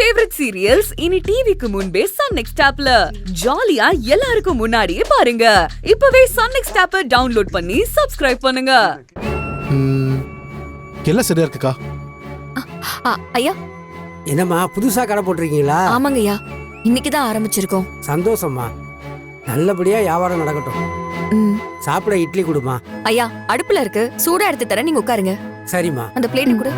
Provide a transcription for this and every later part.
Favourite serials இனி டிவிக்கு முன்பே சன் நெக்ஸ்ட் ஆப்ல ஜாலியா எல்லாருக்கும் முன்னாடியே பாருங்க. இப்பவே சன் நெக்ஸ்ட் ஆப்பை டவுன்லோட் பண்ணி சப்ஸ்கிரைப் பண்ணுங்க. எல்லாம் சரியா இருக்குக்கா. ஐயா, என்னம்மா புதுசா கடை போட்டிருக்கீங்களா? ஆமாங்க ஐயா, இன்னைக்கு தான் ஆரம்பிச்சிருக்கோம். சந்தோஷம்மா, நல்லபடியா வியாபாரம் நடக்கட்டும். சாப்பிட இட்லி கொடுமா. ஐயா, அடுப்புல இருக்கு, சூடா எடுத்து தரேன், நீங்க உட்காருங்க. சரிம்மா. அந்த பிளேட் கொடு.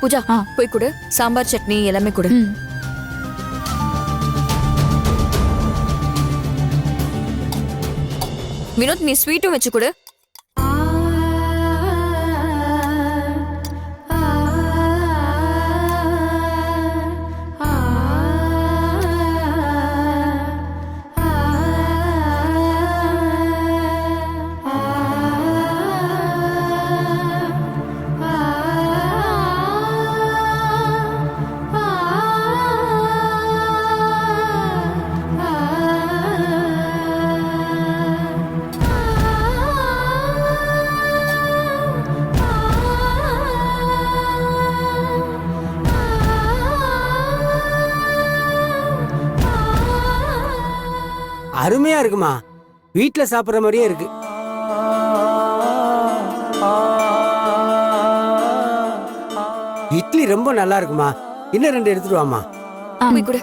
பூஜா, போய் கொடு. சாம்பார் சட்னி எல்லாமே கொடு. வினோத், நீ ஸ்வீட்டும் வச்சு கொடு. அருமையா இருக்குமா, வீட்டுல சாப்பிடுற மாதிரியே இருக்கு. இட்லி ரொம்ப நல்லா இருக்குமா, இன்னும் 2 எடுத்துட்டு வாமா. போய் கொடு.